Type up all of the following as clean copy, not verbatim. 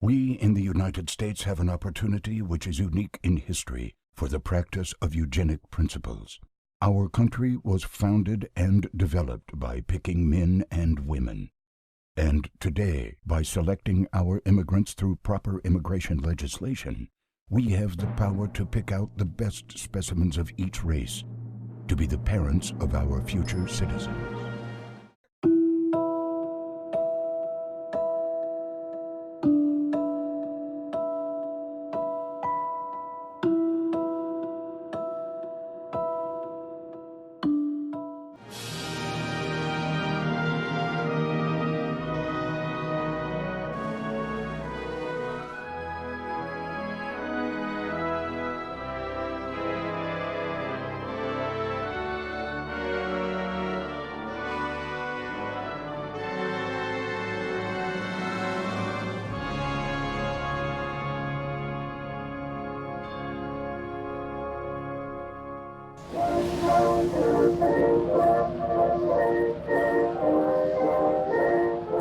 We in the United States have an opportunity which is unique in history for the practice of eugenic principles. Our country was founded and developed by picking men and women. And today, by selecting our immigrants through proper immigration legislation, we have the power to pick out the best specimens of each race to be the parents of our future citizens.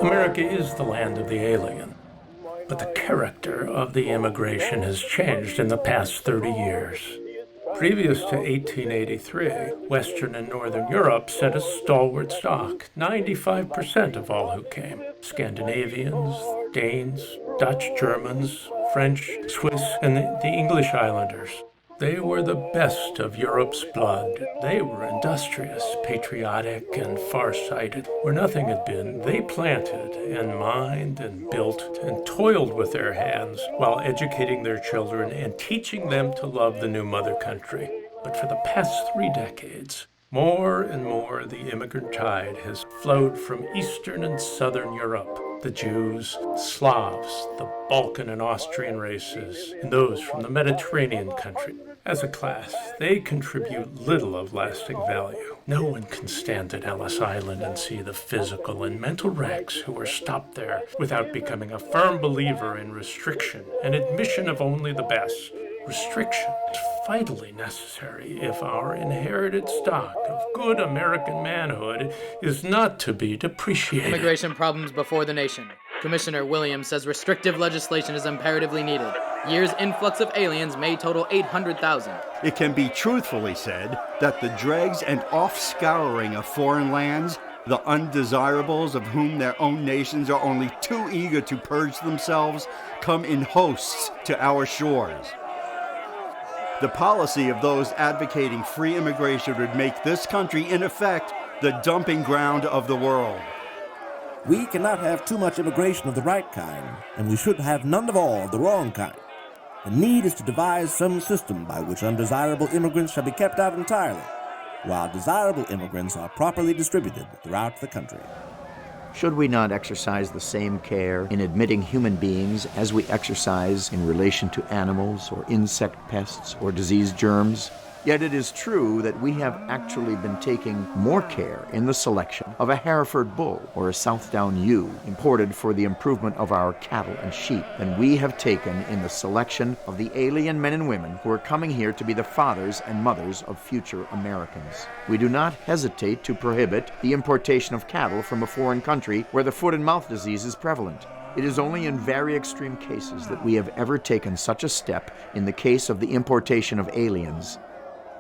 America is the land of the alien, but the character of the immigration has changed in the past 30 years. Previous to 1883, Western and Northern Europe sent a stalwart stock, 95% of all who came. Scandinavians, Danes, Dutch, Germans, French, Swiss, and the English Islanders. They were the best of Europe's blood. They were industrious, patriotic, and far-sighted. Where nothing had been, they planted and mined and built and toiled with their hands while educating their children and teaching them to love the new mother country. But for the past 3 decades, more and more the immigrant tide has flowed from Eastern and Southern Europe. The Jews, Slavs, the Balkan and Austrian races, and those from the Mediterranean country. As a class, they contribute little of lasting value. No one can stand at Ellis Island and see the physical and mental wrecks who were stopped there without becoming a firm believer in restriction and admission of only the best. Restriction is vitally necessary if our inherited stock of good American manhood is not to be depreciated. Immigration problems before the nation. Commissioner Williams says restrictive legislation is imperatively needed. Year's influx of aliens may total 800,000. It can be truthfully said that the dregs and offscouring of foreign lands, the undesirables of whom their own nations are only too eager to purge themselves, come in hosts to our shores. The policy of those advocating free immigration would make this country, in effect, the dumping ground of the world. We cannot have too much immigration of the right kind, and we should have none of all of the wrong kind. The need is to devise some system by which undesirable immigrants shall be kept out entirely, while desirable immigrants are properly distributed throughout the country. Should we not exercise the same care in admitting human beings as we exercise in relation to animals or insect pests or disease germs? Yet it is true that we have actually been taking more care in the selection of a Hereford bull or a Southdown ewe imported for the improvement of our cattle and sheep than we have taken in the selection of the alien men and women who are coming here to be the fathers and mothers of future Americans. We do not hesitate to prohibit the importation of cattle from a foreign country where the foot and mouth disease is prevalent. It is only in very extreme cases that we have ever taken such a step in the case of the importation of aliens.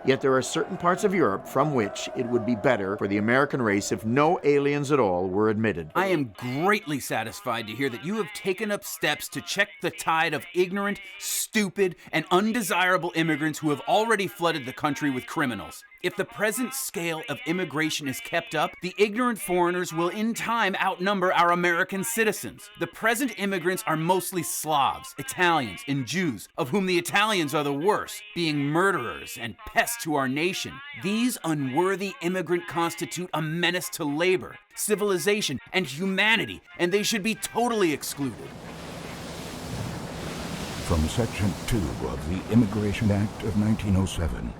Yet there are certain parts of Europe from which it would be better for the American race if no aliens at all were admitted. I am greatly satisfied to hear that you have taken up steps to check the tide of ignorant, stupid, and undesirable immigrants who have already flooded the country with criminals. If the present scale of immigration is kept up, the ignorant foreigners will in time outnumber our American citizens. The present immigrants are mostly Slavs, Italians, and Jews, of whom the Italians are the worst, being murderers and pests to our nation. These unworthy immigrants constitute a menace to labor, civilization, and humanity, and they should be totally excluded. From Section 2 of the Immigration Act of 1907,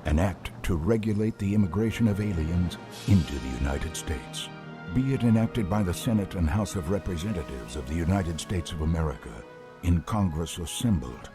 an act to regulate the immigration of aliens into the United States. Be it enacted by the Senate and House of Representatives of the United States of America in Congress assembled,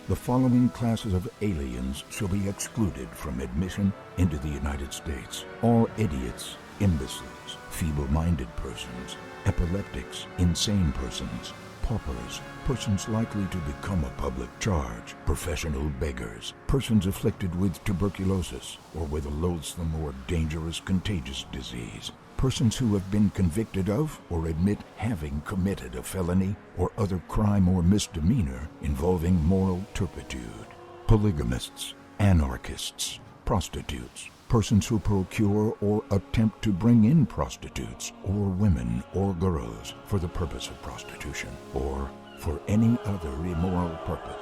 the following classes of aliens shall be excluded from admission into the United States: all idiots, imbeciles, feeble-minded persons, epileptics, insane persons, paupers, persons likely to become a public charge, professional beggars, persons afflicted with tuberculosis or with a loathsome or dangerous contagious disease, persons who have been convicted of or admit having committed a felony or other crime or misdemeanor involving moral turpitude, polygamists, anarchists, prostitutes, persons who procure or attempt to bring in prostitutes or women or girls for the purpose of prostitution or for any other immoral purpose.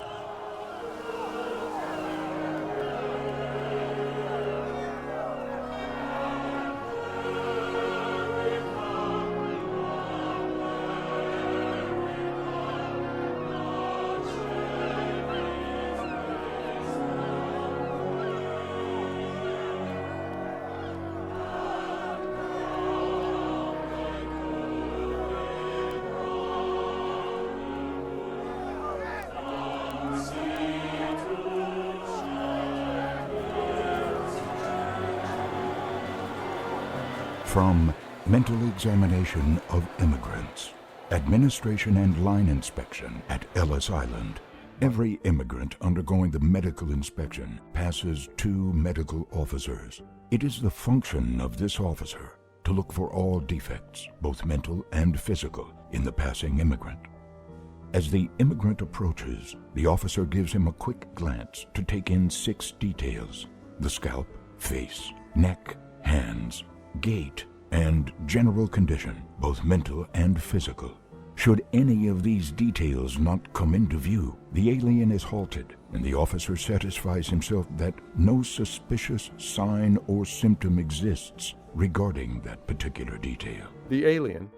From Mental Examination of Immigrants, Administration and Line Inspection at Ellis Island. Every immigrant undergoing the medical inspection passes 2 medical officers. It is the function of this officer to look for all defects, both mental and physical, in the passing immigrant. As the immigrant approaches, the officer gives him a quick glance to take in 6 details: the scalp, face, neck, hands, gait, and general condition, both mental and physical. Should any of these details not come into view, the alien is halted, and the officer satisfies himself that no suspicious sign or symptom exists regarding that particular detail. The alien,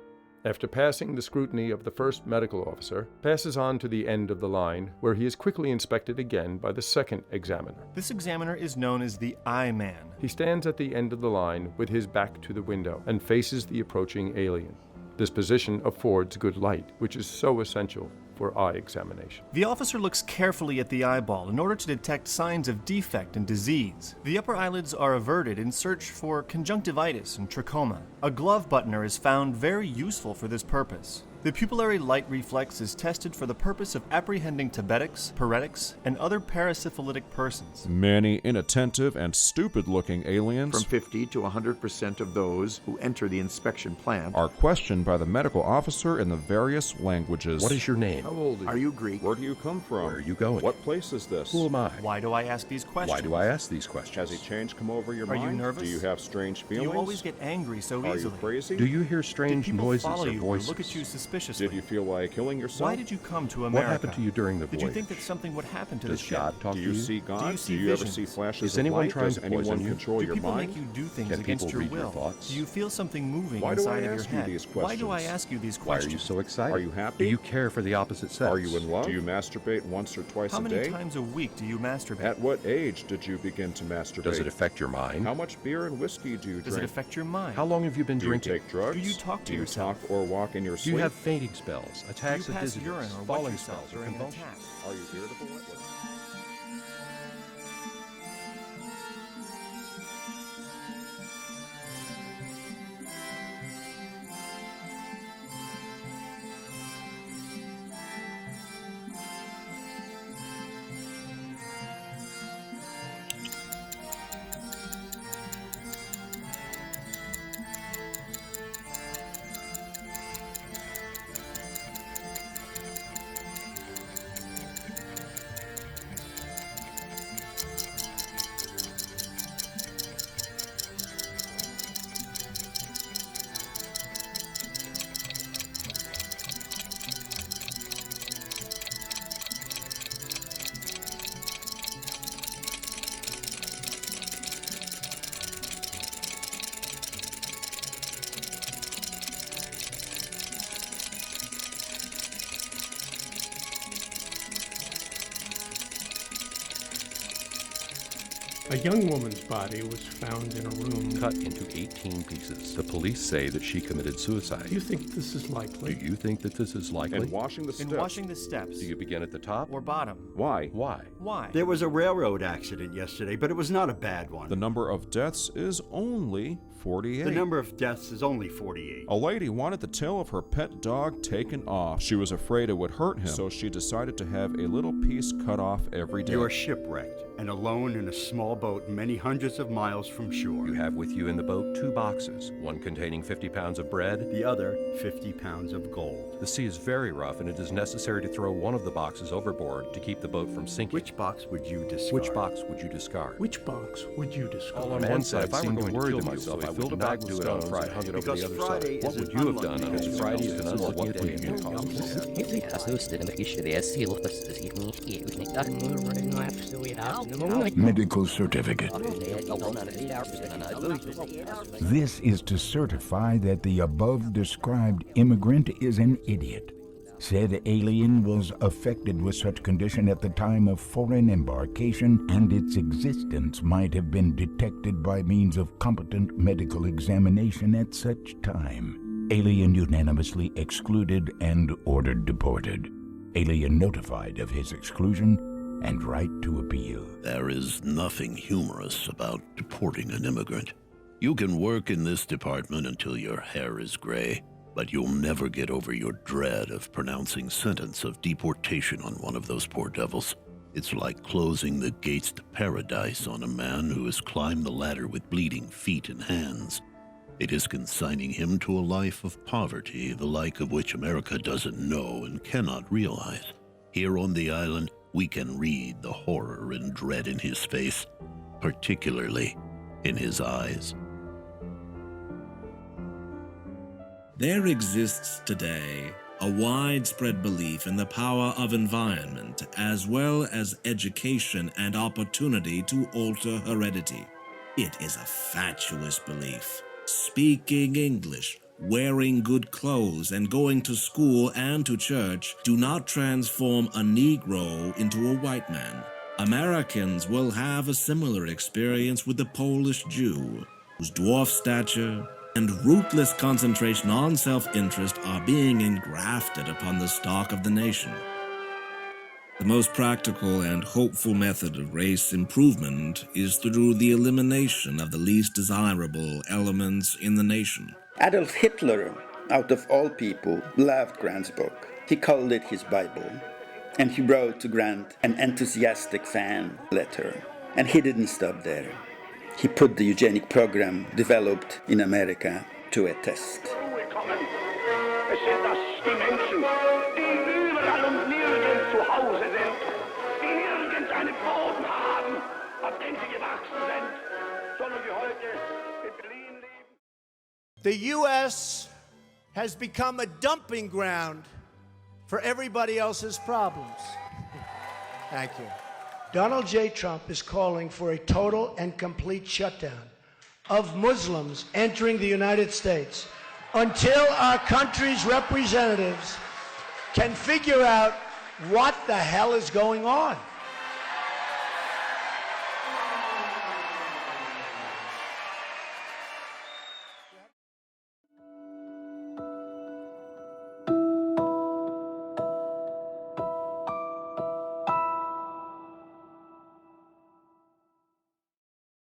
after passing the scrutiny of the first medical officer, passes on to the end of the line, where he is quickly inspected again by the second examiner. This examiner is known as the eye man. He stands at the end of the line with his back to the window and faces the approaching alien. This position affords good light, which is so essential for eye examination. The officer looks carefully at the eyeball in order to detect signs of defect and disease. The upper eyelids are averted in search for conjunctivitis and trachoma. A glove buttoner is found very useful for this purpose. The pupillary light reflex is tested for the purpose of apprehending tebetics, paretics, and other parasyphilitic persons. Many inattentive and stupid-looking aliens, From 50 to 100% of those who enter the inspection plant, are questioned by the medical officer in the various languages. What is your name? How old are you Greek? Where do you come from? Where are you going? What place is this? Who am I? Why do I ask these questions? Why do I ask these questions? Has a change come over your Are mind? you nervous? Do you have strange Do feelings? you always get angry so Are easily? you crazy? Do you hear Did strange people noises follow or you voices? or look at you suspiciously? Did you feel like killing yourself? Why did you come to What America? happened to you during the Did voyage? you think that something would happen to Does the ship? God talk Do to you you? see God? Do you see ever visions? see flashes Is anyone of light? trying Does to anyone poison you? control Do your people mind? make you do things Can against people your read your will? thoughts? Do you feel something moving Why do I inside of ask your you head? these Why do I questions? ask you these Why are questions? you so excited? Are you happy? Do you care for the opposite sex? Are you in love? Do you masturbate once or twice How a many day? times a week do you masturbate? At what age did you begin to masturbate? Does it affect your mind? How much beer and whiskey do you Does it drink? affect your mind? How long have you been Do you drinking? take drugs? Do you talk to Do you yourself? talk or walk in your Do sleep? you have fainting spells, attacks do you of pass dizziness, urine or wet falling yourself spells, or during an convulsions? attack? Are you irritable at work? A young woman's body was found in a room cut into 18 pieces. The police say that she committed suicide. Do you think this is likely? Do you think that this is likely? In washing the steps. Do you begin at the top or bottom? Why? Why? There was a railroad accident yesterday, but it was not a bad one. The number of deaths is only 48. The number of deaths is only 48. A lady wanted the tail of her pet dog taken off. She was afraid it would hurt him, so she decided to have a little piece cut off every day. You are shipwrecked and alone in a small boat many hundreds of miles from shore. You have with you in the boat 2 boxes, one containing 50 pounds of bread, the other 50 pounds of gold. The sea is very rough, and it is necessary to throw one of the boxes overboard to keep the boat from sinking. Which box would you discard? Which box would you discard? Which box would you discard? All on one side, if I were going to kill myself, I filled a bag with stones and hung it over the other side. What would you have done? Because Friday is an unlucky day in your Medical certificate. This is to certify that the above described immigrant is an idiot. Said alien was affected with such condition at the time of foreign embarkation, and its existence might have been detected by means of competent medical examination at such time. Alien unanimously excluded and ordered deported. Alien notified of his exclusion and right to appeal. There is nothing humorous about deporting an immigrant. You can work in this department until your hair is gray, but you'll never get over your dread of pronouncing sentence of deportation on one of those poor devils. It's like closing the gates to paradise on a man who has climbed the ladder with bleeding feet and hands. It is consigning him to a life of poverty, the like of which America doesn't know and cannot realize. Here on the island, we can read the horror and dread in his face, particularly in his eyes. There exists today a widespread belief in the power of environment as well as education and opportunity to alter heredity. It is a fatuous belief. Speaking English, wearing good clothes, and going to school and to church do not transform a Negro into a white man. Americans will have a similar experience with the Polish Jew, whose dwarf stature and ruthless concentration on self-interest are being engrafted upon the stock of the nation. The most practical and hopeful method of race improvement is through the elimination of the least desirable elements in the nation. Adolf Hitler, out of all people, loved Grant's book. He called it his Bible, and he wrote to Grant an enthusiastic fan letter. And he didn't stop there. He put the eugenic program developed in America to a test. The U.S. has become a dumping ground for everybody else's problems. Thank you. Donald J. Trump is calling for a total and complete shutdown of Muslims entering the United States until our country's representatives can figure out what the hell is going on.